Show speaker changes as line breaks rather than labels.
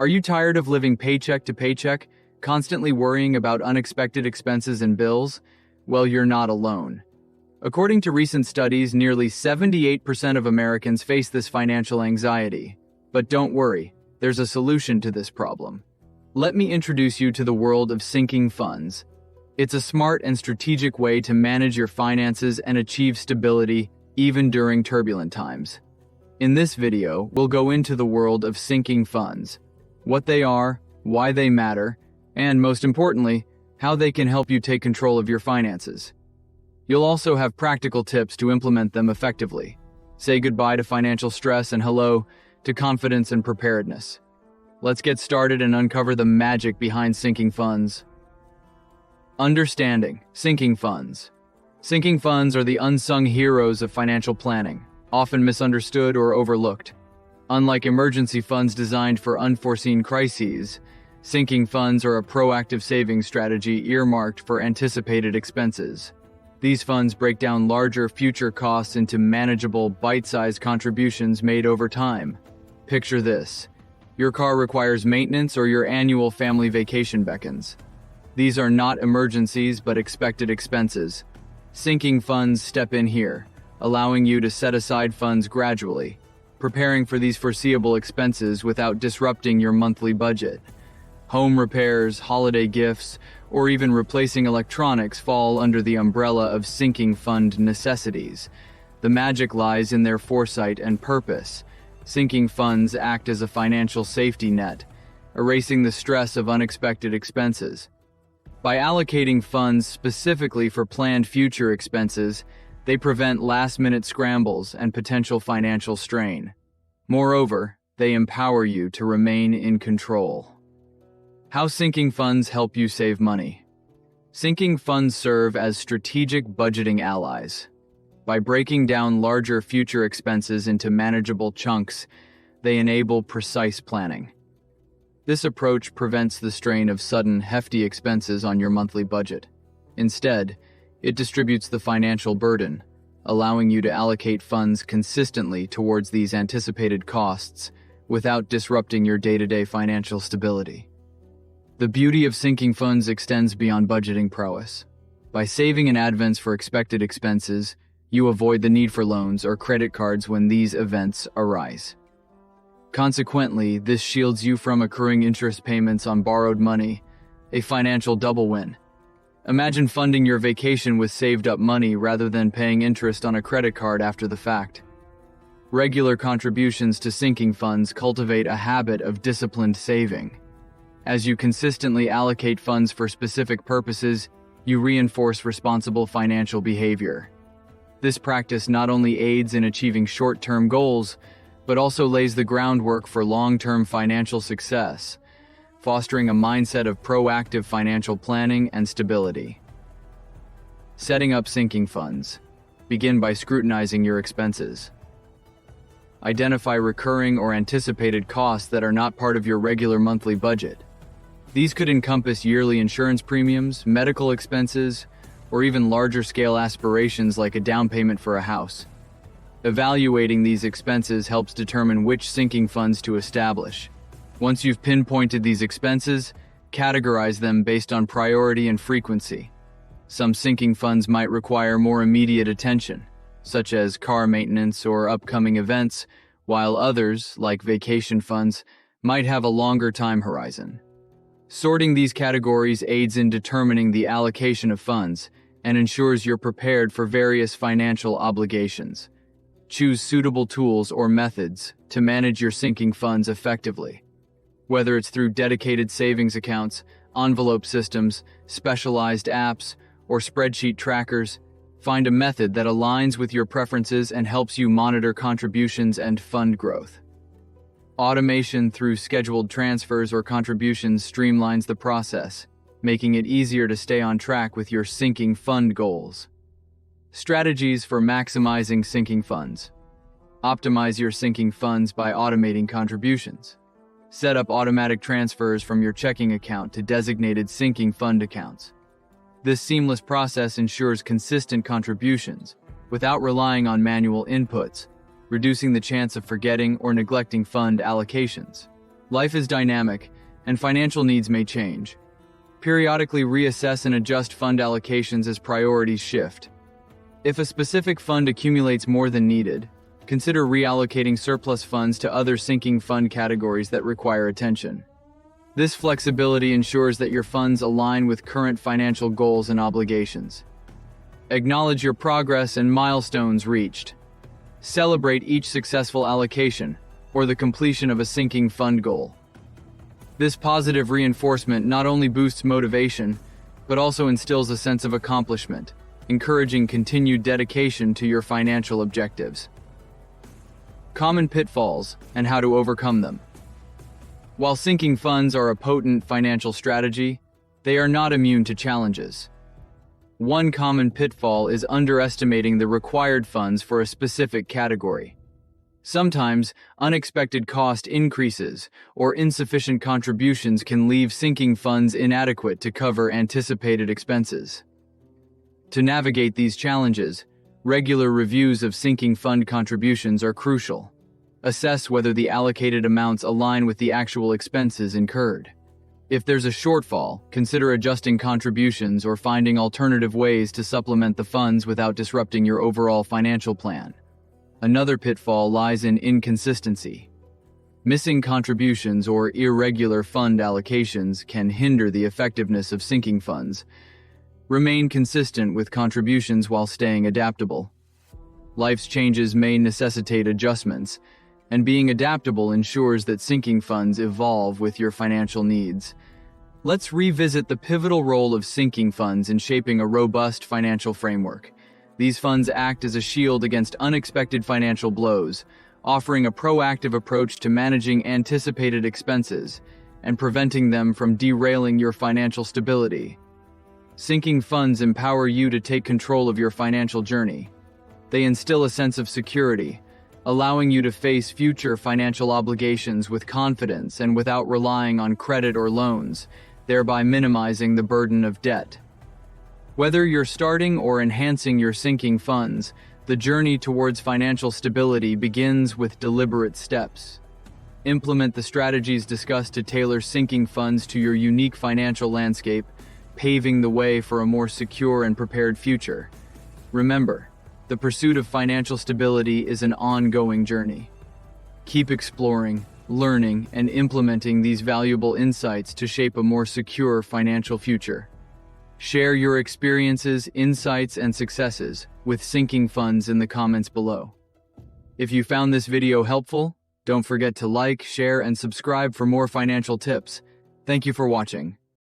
Are you tired of living paycheck to paycheck, constantly worrying about unexpected expenses and bills? Well, you're not alone. According to recent studies, nearly 78% of Americans face this financial anxiety. But don't worry, there's a solution to this problem. Let me introduce you to the world of sinking funds. It's a smart and strategic way to manage your finances and achieve stability even during turbulent times. In this video, we'll go into the world of sinking funds, what they are, why they matter, and most importantly, how they can help you take control of your finances. You'll also have practical tips to implement them effectively. Say goodbye to financial stress and hello to confidence and preparedness. Let's get started and uncover the magic behind sinking funds. Understanding sinking funds. Sinking funds are the unsung heroes of financial planning, often misunderstood or overlooked. Unlike emergency funds designed for unforeseen crises, sinking funds are a proactive savings strategy earmarked for anticipated expenses. These funds break down larger future costs into manageable, bite-sized contributions made over time. Picture this. Your car requires maintenance or your annual family vacation beckons. These are not emergencies but expected expenses. Sinking funds step in here, allowing you to set aside funds gradually, preparing for these foreseeable expenses without disrupting your monthly budget. Home repairs, holiday gifts, or even replacing electronics fall under the umbrella of sinking fund necessities. The magic lies in their foresight and purpose. Sinking funds act as a financial safety net, erasing the stress of unexpected expenses. By allocating funds specifically for planned future expenses, they prevent last-minute scrambles and potential financial strain. Moreover, they empower you to remain in control. How sinking funds help you save money. Sinking funds serve as strategic budgeting allies. By breaking down larger future expenses into manageable chunks, they enable precise planning. This approach prevents the strain of sudden, hefty expenses on your monthly budget. Instead, it distributes the financial burden, allowing you to allocate funds consistently towards these anticipated costs without disrupting your day-to-day financial stability. The beauty of sinking funds extends beyond budgeting prowess. By saving in advance for expected expenses, you avoid the need for loans or credit cards when these events arise. Consequently, this shields you from accruing interest payments on borrowed money, a financial double win. Imagine funding your vacation with saved-up money rather than paying interest on a credit card after the fact. Regular contributions to sinking funds cultivate a habit of disciplined saving. As you consistently allocate funds for specific purposes, you reinforce responsible financial behavior. This practice not only aids in achieving short-term goals, but also lays the groundwork for long-term financial success, fostering a mindset of proactive financial planning and stability. Setting up sinking funds. Begin by scrutinizing your expenses. Identify recurring or anticipated costs that are not part of your regular monthly budget. These could encompass yearly insurance premiums, medical expenses, or even larger-scale aspirations like a down payment for a house. Evaluating these expenses helps determine which sinking funds to establish. Once you've pinpointed these expenses, categorize them based on priority and frequency. Some sinking funds might require more immediate attention, such as car maintenance or upcoming events, while others, like vacation funds, might have a longer time horizon. Sorting these categories aids in determining the allocation of funds and ensures you're prepared for various financial obligations. Choose suitable tools or methods to manage your sinking funds effectively. Whether it's through dedicated savings accounts, envelope systems, specialized apps, or spreadsheet trackers, find a method that aligns with your preferences and helps you monitor contributions and fund growth. Automation through scheduled transfers or contributions streamlines the process, making it easier to stay on track with your sinking fund goals. Strategies for maximizing sinking funds. Optimize your sinking funds by automating contributions. Set up automatic transfers from your checking account to designated sinking fund accounts. This seamless process ensures consistent contributions without relying on manual inputs, reducing the chance of forgetting or neglecting fund allocations. Life is dynamic, and financial needs may change. Periodically reassess and adjust fund allocations as priorities shift. If a specific fund accumulates more than needed, consider reallocating surplus funds to other sinking fund categories that require attention. This flexibility ensures that your funds align with current financial goals and obligations. Acknowledge your progress and milestones reached. Celebrate each successful allocation or the completion of a sinking fund goal. This positive reinforcement not only boosts motivation, but also instills a sense of accomplishment, encouraging continued dedication to your financial objectives. Common pitfalls and how to overcome them. While sinking funds are a potent financial strategy, they are not immune to challenges. One common pitfall is underestimating the required funds for a specific category. Sometimes, unexpected cost increases or insufficient contributions can leave sinking funds inadequate to cover anticipated expenses. To navigate these challenges, regular reviews of sinking fund contributions are crucial. Assess whether the allocated amounts align with the actual expenses incurred. If there's a shortfall, consider adjusting contributions or finding alternative ways to supplement the funds without disrupting your overall financial plan. Another pitfall lies in inconsistency. Missing contributions or irregular fund allocations can hinder the effectiveness of sinking funds. Remain consistent with contributions while staying adaptable. Life's changes may necessitate adjustments, and being adaptable ensures that sinking funds evolve with your financial needs. Let's revisit the pivotal role of sinking funds in shaping a robust financial framework. These funds act as a shield against unexpected financial blows, offering a proactive approach to managing anticipated expenses and preventing them from derailing your financial stability. Sinking funds empower you to take control of your financial journey. They instill a sense of security, allowing you to face future financial obligations with confidence and without relying on credit or loans, thereby minimizing the burden of debt. Whether you're starting or enhancing your sinking funds, the journey towards financial stability begins with deliberate steps. Implement the strategies discussed to tailor sinking funds to your unique financial landscape, paving the way for a more secure and prepared future. Remember, the pursuit of financial stability is an ongoing journey. Keep exploring, learning, and implementing these valuable insights to shape a more secure financial future. Share your experiences, insights, and successes with sinking funds in the comments below. If you found this video helpful, don't forget to like, share, and subscribe for more financial tips. Thank you for watching.